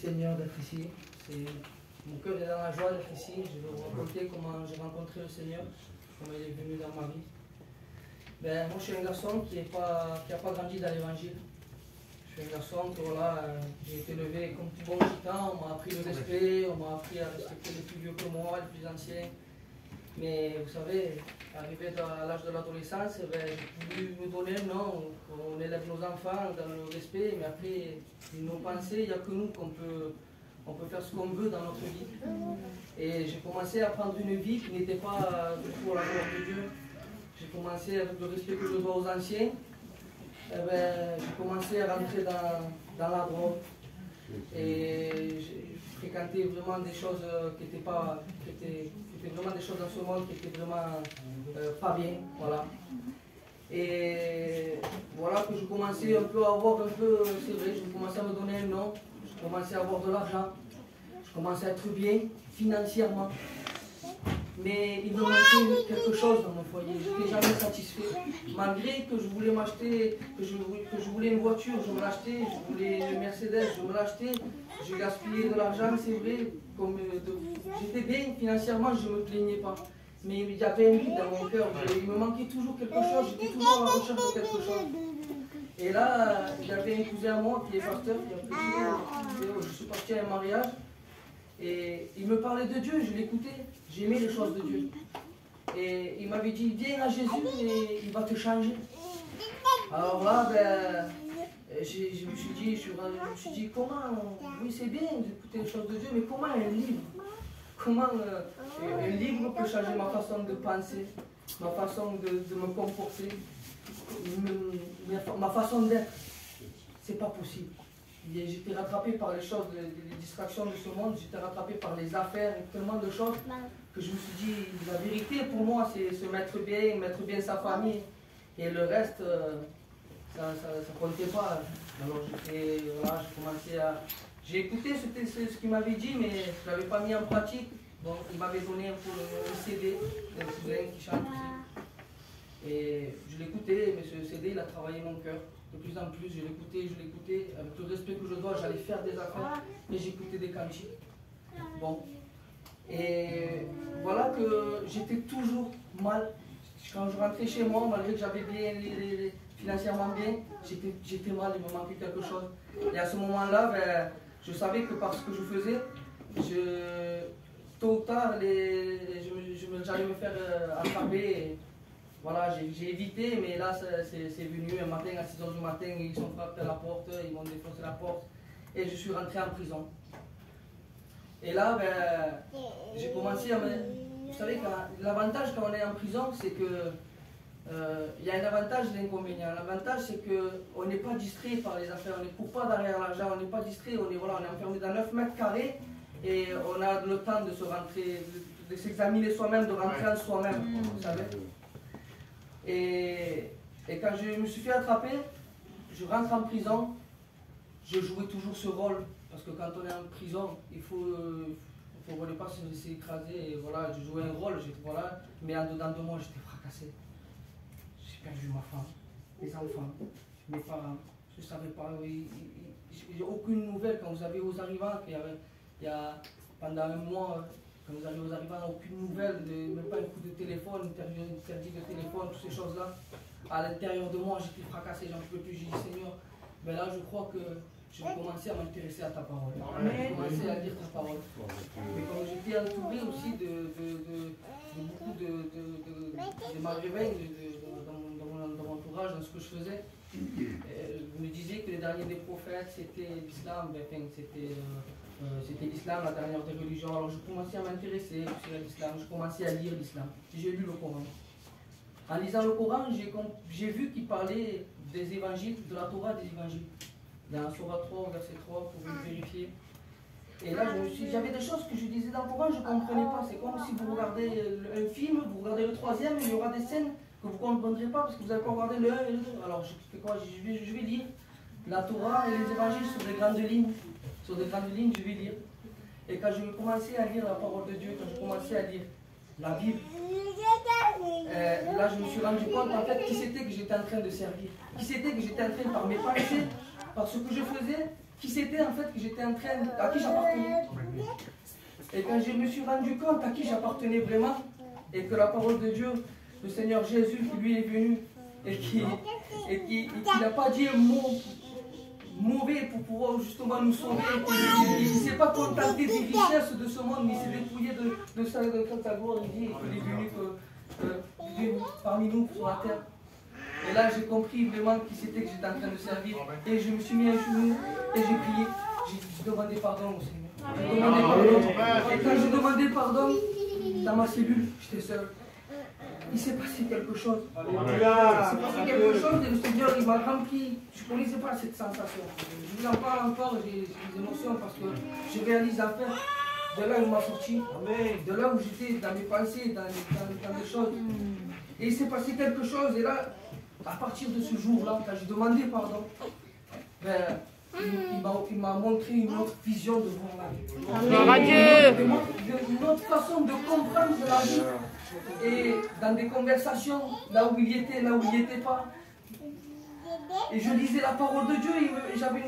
Seigneur d'être ici. Mon cœur est dans la joie d'être ici. Je vais vous raconter comment j'ai rencontré le Seigneur, comment il est venu dans ma vie. Ben, moi, je suis un garçon qui n'a pas grandi dans l'évangile. Je suis un garçon que voilà, j'ai été élevé comme tout bon gitan. On m'a appris le respect, on m'a appris à respecter les plus vieux que moi, les plus anciens. Mais vous savez, arrivé à l'âge de l'adolescence, ben, j'ai voulu me donner un nom. On élève nos enfants dans le respect, mais après, nos pensées, il n'y a que nous qu'on peut faire ce qu'on veut dans notre vie. Et j'ai commencé à prendre une vie qui n'était pas du tout à la gloire de Dieu. J'ai commencé avec le respect que je dois aux anciens. Ben, j'ai commencé à rentrer dans la drogue. Et j'ai fréquenté vraiment des choses qui étaient vraiment des choses dans ce monde qui étaient vraiment pas bien. Voilà. Et voilà que je commençais un peu à avoir c'est vrai, je commençais à me donner un nom, je commençais à avoir de l'argent, je commençais à être bien financièrement. Mais il me manquait quelque chose dans mon foyer, je n'étais jamais satisfait. Malgré que je voulais m'acheter, que je voulais une voiture, je me l'achetais, je voulais une Mercedes, je me l'achetais, je gaspillais de l'argent, c'est vrai. J'étais bien financièrement, je ne me plaignais pas. Mais il y avait un vide dans mon cœur, il me manquait toujours quelque chose, j'étais toujours à la recherche de quelque chose. Et là, il y avait un cousin à moi qui est pasteur, je suis parti à un mariage. Et il me parlait de Dieu, je l'écoutais, j'aimais les choses de Dieu. Et il m'avait dit, viens à Jésus et il va te changer. Alors là, ben, je me suis dit, comment, oui c'est bien d'écouter les choses de Dieu, mais comment un livre, comment un livre peut changer ma façon de penser, ma façon de me comporter, ma façon d'être. C'est pas possible. J'étais rattrapé par les choses, les distractions de ce monde, j'étais rattrapé par les affaires, tellement de choses que je me suis dit, la vérité pour moi c'est se mettre bien sa famille, et le reste, ça comptait pas. Alors voilà, j'ai commencé à... J'ai écouté ce qu'il m'avait dit, mais je ne l'avais pas mis en pratique. Donc il m'avait donné un CD d'un cousin qui chante aussi. Et je l'écoutais, mais ce CD il a travaillé mon cœur. De plus en plus, je l'écoutais, avec le respect que je dois, j'allais faire des affaires, mais j'écoutais des cantiques. Bon. Et voilà que j'étais toujours mal. Quand je rentrais chez moi, malgré que j'avais bien, financièrement bien, j'étais mal, il me manquait quelque chose. Et à ce moment-là, ben, je savais que par ce que je faisais, tôt ou tard, j'allais me faire attraper. Voilà, j'ai évité, mais là c'est venu un matin à 6 h du matin, ils sont frappés à la porte, ils m'ont défoncé la porte et je suis rentré en prison. Et là, ben, j'ai commencé à me... Vous savez, l'avantage quand on est en prison, c'est que il y a un avantage et un inconvénient. L'avantage, c'est qu'on n'est pas distrait par les affaires, on ne court pas derrière l'argent, on n'est pas distrait, on est enfermé dans 9 mètres carrés et on a le temps de se rentrer, de s'examiner soi-même, de rentrer en soi-même, vous savez. Et quand je me suis fait attraper, je rentre en prison, je jouais toujours ce rôle, parce que quand on est en prison, il faut ne pas se laisser écraser, et voilà, je jouais un rôle, voilà, mais en dedans de moi, j'étais fracassé. J'ai perdu ma femme, mes enfants, mes parents, je ne savais pas, j'ai aucune nouvelle quand vous avez aux arrivants, il y a pendant un mois, quand vous arrivez aux arrivants, aucune nouvelle, même pas un coup de téléphone, interdit de téléphone, toutes ces choses-là. À l'intérieur de moi, j'étais fracassé, j'en pouvais plus. J'ai dit, Seigneur, ben là, je crois que je vais commencer à m'intéresser à ta parole. Je vais commencer à lire ta parole. Mais comme j'étais entouré aussi de beaucoup de maghrébins dans mon entourage, dans ce que je faisais, je me disais que les derniers des prophètes, c'était l'islam, c'était l'islam, la dernière des religions. Alors je commençais à m'intéresser à l'islam, je commençais à lire l'islam. J'ai lu le Coran. En lisant le Coran, j'ai vu qu'il parlait des évangiles, de la Torah des évangiles. Dans la Surah 3, verset 3, pour vérifier. Et là, j'avais des choses que je disais dans le Coran, je ne comprenais pas. C'est comme si vous regardez un film, vous regardez le 3e, et il y aura des scènes que vous ne comprendrez pas parce que vous n'avez pas regardé le 1 et le 2. Alors je fais quoi? Je vais lire la Torah et les évangiles sur des grandes lignes. Sur des grandes lignes, je vais lire. Et quand je commençais à lire la parole de Dieu, quand je commençais à lire la Bible, là je me suis rendu compte en fait qui c'était que j'étais en train de servir. Qui c'était que j'étais en train, par mes pensées, par ce que je faisais, qui c'était en fait que j'étais en train, à qui j'appartenais. Et quand je me suis rendu compte à qui j'appartenais vraiment, et que la parole de Dieu, le Seigneur Jésus qui lui est venu, et qui n'a pas dit un mot mauvais pour pouvoir justement nous sauver, il ne s'est pas contenté des richesses de ce monde, mais il s'est dépouillé de sa gloire, il dit qu'il est venu parmi nous sur la terre. Et là, j'ai compris vraiment qui c'était que j'étais en train de servir. Et je me suis mis à genoux et j'ai prié. J'ai demandé pardon au Seigneur. J'ai demandé pardon. Et quand j'ai demandé pardon, dans ma cellule, j'étais seul. Il s'est passé quelque chose. Il s'est passé quelque chose et le Seigneur, il m'a rempli. Je ne connaissais pas cette sensation. Je vous en parle encore, j'ai des émotions parce que je réalise en fait de là où il m'a sorti, de là où j'étais, dans mes pensées, dans des choses. Et il s'est passé quelque chose et là, à partir de ce jour-là, quand j'ai demandé pardon, ben, il m'a montré une autre vision de voir la vie. Une autre façon de comprendre la vie. Et dans des conversations, là où il était, là où il n'y était pas. Et je lisais la parole de Dieu et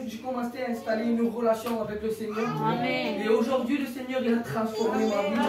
j'ai commencé à installer une relation avec le Seigneur. Amen. Et aujourd'hui, le Seigneur il a transformé ma vie.